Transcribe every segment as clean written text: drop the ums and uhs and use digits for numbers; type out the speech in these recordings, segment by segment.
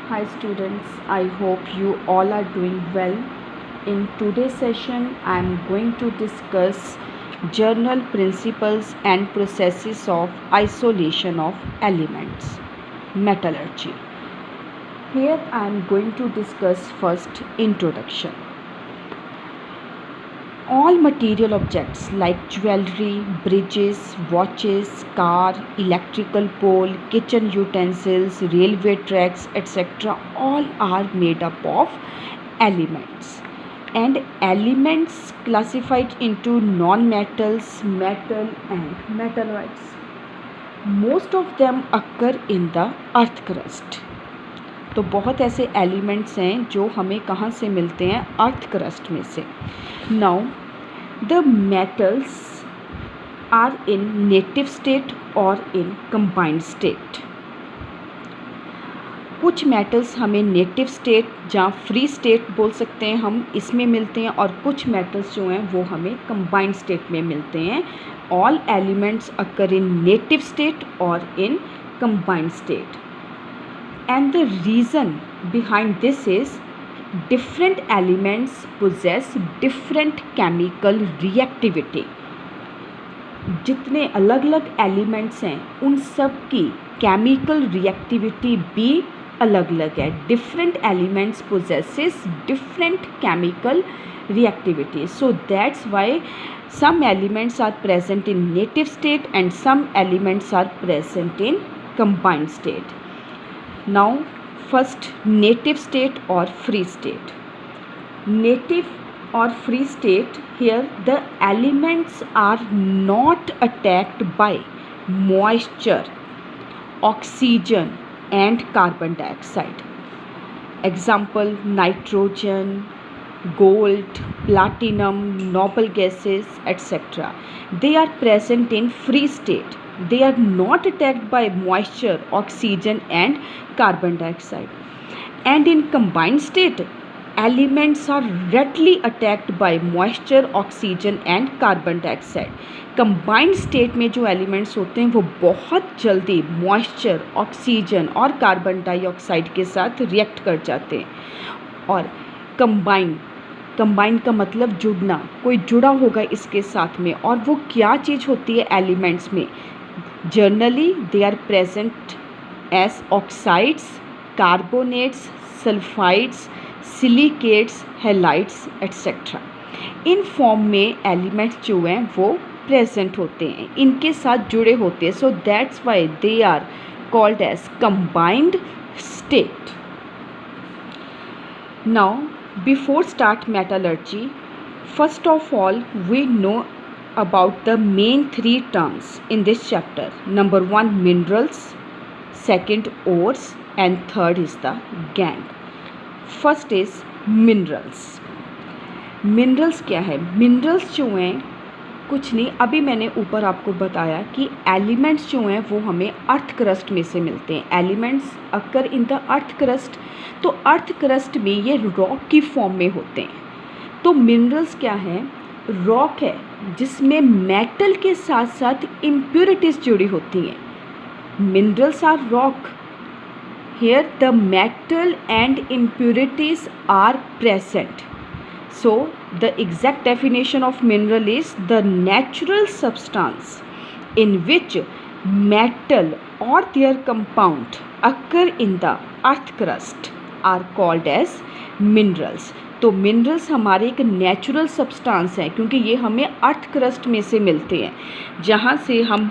Hi students, I hope you all are doing well. In today's session, I am going to discuss general principles and processes of isolation of elements, metallurgy. Here I am going to discuss first introduction. All material objects like jewelry, bridges, watches, car, electrical pole, kitchen utensils, railway tracks, etc. all are made up of elements. And elements classified into non-metals, metal and metalloids. Most of them occur in the earth crust. तो बहुत ऐसे elements हैं जो हमें कहाँ से मिलते हैं, अर्थ क्रस्ट में से. Now the metals are in native state और इन कंबाइंड स्टेट. कुछ मेटल्स हमें नेटिव स्टेट या फ्री स्टेट बोल सकते हैं, हम इसमें मिलते हैं, और कुछ मेटल्स जो हैं वो हमें कंबाइंड स्टेट में मिलते हैं. All elements occur in native state और in combined state. And the reason behind this is different elements possess different chemical reactivity. जितने अलग अलग एलिमेंट्स हैं उन सब की केमिकल रिएक्टिविटी भी अलग अलग है. Different elements possesses different chemical reactivity. So that's why some elements are present in native state and some elements are present in combined state. Now first native state or free state. Native or free state, here the elements are not attacked by moisture, oxygen and carbon dioxide. Example: nitrogen, gold, platinum, noble gases, etc. They are present in free state. They are not attacked by moisture, oxygen and carbon dioxide. And in combined state, elements are readily attacked by moisture, oxygen and carbon dioxide. Combined state में जो elements होते हैं वो बहुत जल्दी moisture, oxygen और carbon dioxide के साथ रिएक्ट कर जाते हैं. और कंबाइन का मतलब जुड़ना, कोई जुड़ा होगा इसके साथ में. और वो क्या चीज़ होती है एलिमेंट्स में? Generally, they are present as oxides, carbonates, sulfides, silicates, halides, etc. In form में एलिमेंट्स जो हैं वो प्रेजेंट होते हैं, इनके साथ जुड़े होते हैं. So that's why they are called as combined state. Now before start metallurgy, first of all we know about the main three terms in this chapter. Number 1 minerals, second ores and third is the gang. First is minerals. minerals क्या है? minerals जो हैं कुछ नहीं, अभी मैंने ऊपर आपको बताया कि एलिमेंट्स जो हैं वो हमें अर्थ क्रस्ट में से मिलते हैं. Elements occur in the earth crust. तो अर्थ क्रस्ट में ये रॉक की फॉर्म में होते हैं. तो मिनरल्स क्या है? रॉक है जिसमें मेटल के साथ साथ इम्प्योरिटीज़ जुड़ी होती हैं. Minerals are rock. Here the metal and impurities are present. So the exact definition of mineral is the natural substance in which metal or their compound occur in the earth crust are called as minerals. तो minerals हमारे एक natural substance है क्योंकि ये हमें अर्थ crust में से मिलते हैं, जहाँ से हम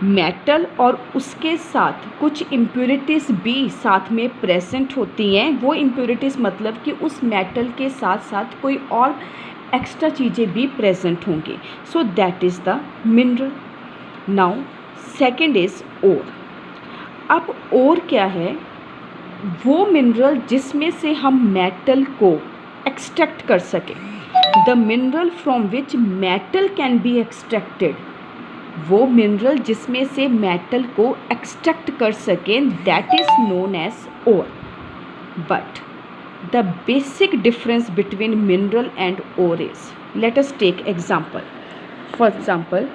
मेटल और उसके साथ कुछ इम्प्योरिटीज़ भी साथ में प्रेजेंट होती हैं. वो इम्प्योरिटीज़ मतलब कि उस मेटल के साथ साथ कोई और एक्स्ट्रा चीज़ें भी प्रेजेंट होंगी. So that is the mineral. Now second is ore. अब ओर क्या है? वो मिनरल जिसमें से हम मेटल को एक्सट्रैक्ट कर सकें. The mineral from which metal can be extracted. वो मिनरल जिसमें से मेटल को एक्सट्रैक्ट कर सकें, that is known as ore. But the basic difference between mineral and ore is, let us take example. For example,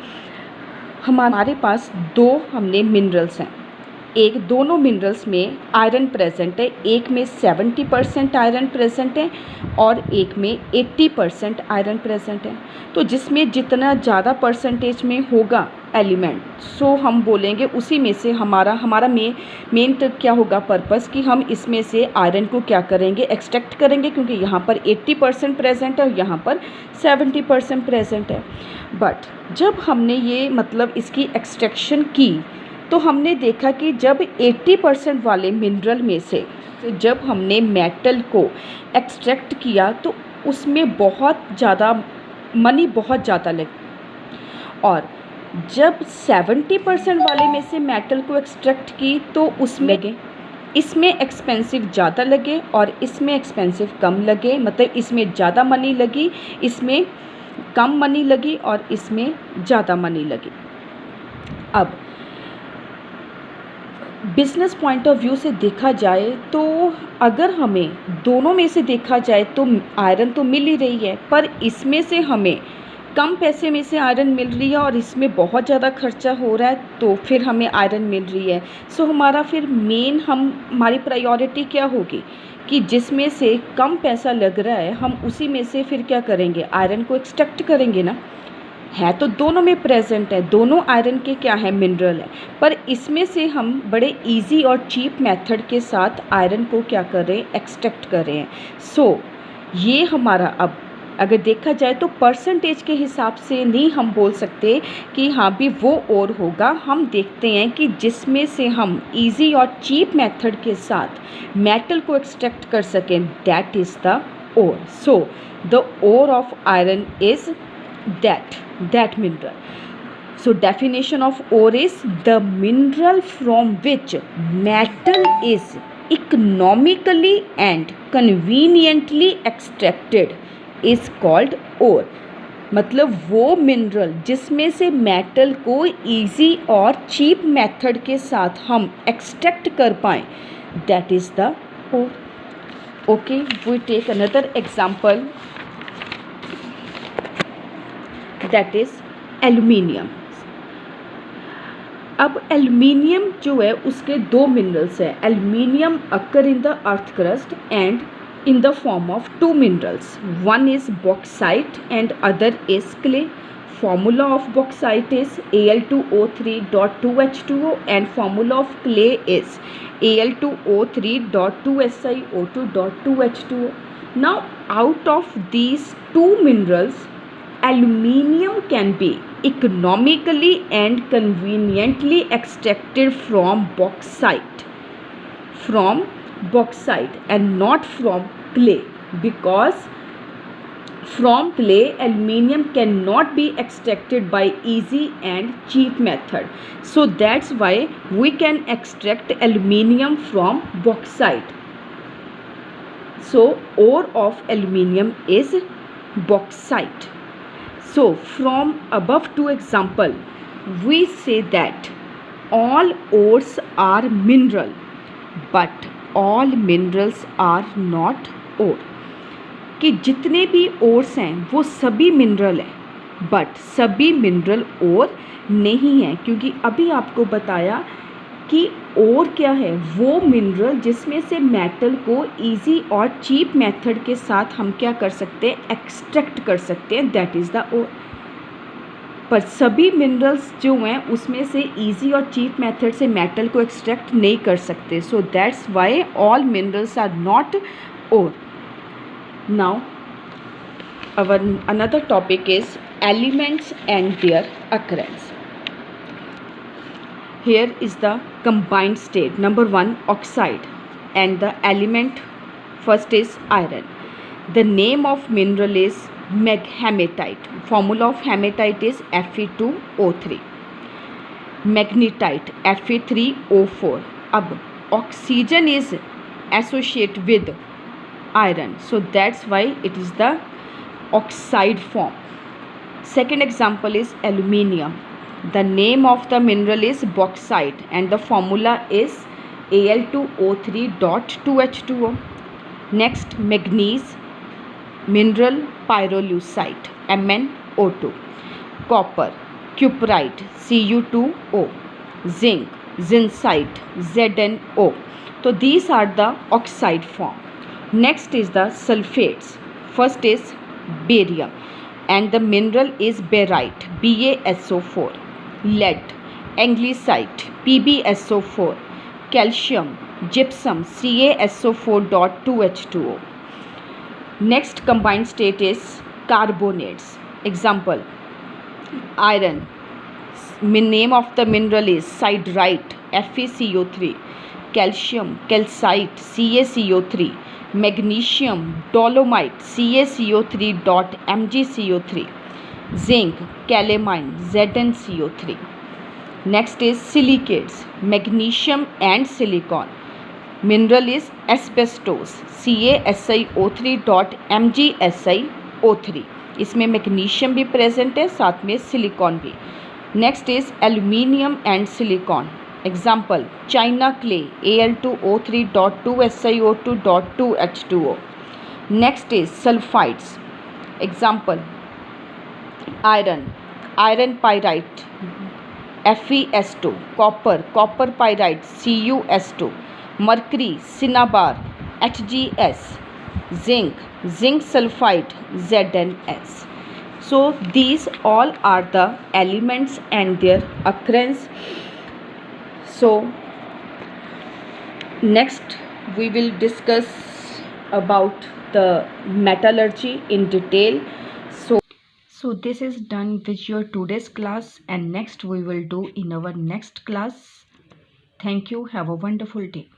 हमारे पास दो हमने मिनरल्स हैं. एक दोनों मिनरल्स में आयरन प्रेजेंट है, एक में 70% आयरन प्रेजेंट है और एक में 80% आयरन प्रेजेंट है। तो जिसमें जितना ज़्यादा परसेंटेज में होगा एलिमेंट, सो हम बोलेंगे उसी में से हमारा मेन तो क्या होगा पर्पस कि हम इसमें से आयरन को क्या करेंगे, एक्सट्रैक्ट करेंगे, क्योंकि यहाँ पर 80% प्रेजेंट है और यहाँ पर 70% प्रेजेंट है। बट जब हमने ये मतलब इसकी एक्सट्रैक्शन की तो हमने देखा कि जब 80% वाले मिनरल में से जब हमने मेटल को एक्सट्रैक्ट किया तो उसमें बहुत ज़्यादा मनी बहुत ज़्यादा लगी, और जब 70% वाले में से मेटल को एक्सट्रैक्ट की तो उसमें लगे, इसमें एक्सपेंसिव ज़्यादा लगे और इसमें एक्सपेंसिव कम लगे, मतलब इसमें ज़्यादा मनी लगी, इसमें कम मनी लगी और इसमें ज़्यादा मनी लगी। अब बिजनेस पॉइंट ऑफ व्यू से देखा जाए तो अगर हमें दोनों में से देखा जाए तो आयरन तो मिल ही रही है, पर इसमें से हमें कम पैसे में से आयरन मिल रही है और इसमें बहुत ज़्यादा खर्चा हो रहा है, तो फिर हमें आयरन मिल रही है। सो हमारा फिर हमारी प्रायोरिटी क्या होगी कि जिसमें से कम पैसा लग रहा है हम उसी में से फिर क्या करेंगे, आयरन को एक्सट्रैक्ट करेंगे ना। है तो दोनों में प्रेजेंट है, दोनों आयरन के क्या है, मिनरल है, पर इसमें से हम बड़े इजी और चीप मेथड के साथ आयरन को क्या कर रहे हैं, एक्सट्रैक्ट कर रहे हैं। सो ये हमारा अब अगर देखा जाए तो परसेंटेज के हिसाब से नहीं हम बोल सकते कि हाँ भी वो और होगा। हम देखते हैं कि जिसमें से हम इजी और चीप मेथड के साथ मेटल को एक्सट्रैक्ट कर सकें, that is the ore. So the ore of iron is that mineral. So definition of ore is the mineral from which metal is economically and conveniently extracted is called ore. मतलब वो mineral जिसमें से metal को easy और cheap method के साथ हम extract कर पाएँ, that is the ore. Okay, we take another example, that is aluminium. अब एल्यूमिनियम जो है उसके दो मिनरल्स हैं। Aluminium occur in the earth crust and in the form of two minerals. One is bauxite and other is clay. Formula of bauxite is Al2O3.2H2O and formula of clay is Al2O3.2SiO2.2H2O. Now out of these two minerals, aluminium can be economically and conveniently extracted from bauxite and not from clay, because from clay aluminium cannot be extracted by easy and cheap method. So that's why we can extract aluminium from bauxite. So ore of aluminium is bauxite. So from above two example we say that all ores are mineral, but all minerals are not ore. कि जितने भी ores हैं वो सभी mineral हैं, but सभी mineral ओर नहीं हैं, क्योंकि अभी आपको बताया कि ओर क्या है, वो मिनरल जिसमें से मेटल को इजी और चीप मेथड के साथ हम क्या कर सकते हैं, एक्सट्रैक्ट कर सकते हैं, दैट इज़ द ओर। पर सभी मिनरल्स जो हैं उसमें से इजी और चीप मेथड से मेटल को एक्सट्रैक्ट नहीं कर सकते। So that's why all minerals are not ore. Now our another topic is elements and their occurrence. Here is the combined state. Number 1, oxide, and the element first is iron. The name of mineral is hematite. Formula of hematite is Fe2O3. Magnetite Fe3O4. अब oxygen is associated with iron, so that's why it is the oxide form. Second example is aluminium. The name of the mineral is bauxite and the formula is Al2O3.2H2O. Next, manganese, mineral pyrolusite, MnO2. Copper, cuprite, Cu2O. Zinc, zincite, ZnO. So these are the oxide form. Next is the sulfates. First is barium and the mineral is barite, BaSO4. Lead, anglesite, PbSO4. Calcium, gypsum, CaSO4.2H2O. Next combined state is carbonates. Example, iron. Name of the mineral is siderite, FeCO3. Calcium, calcite, CaCO3. Magnesium, dolomite, CaCO3.MgCO3. Zinc, calamine, ZnCO3. Next is silicates, magnesium and silicon. Mineral is asbestos, CaSiO3.MgSiO3. इसमें magnesium भी present है, साथ में silicon भी. Next is aluminium and silicon. Example, China clay, Al2O3.2SiO2.2H2O. Next is sulphides. Example, iron pyrite, FeS2. Copper pyrite, CuS2. Mercury, cinnabar, HgS. zinc sulfide, ZnS. So these all are the elements and their occurrence. So next we will discuss about the metallurgy in detail. So this is done with your today's class, and next we will do in our next class. Thank you. Have a wonderful day.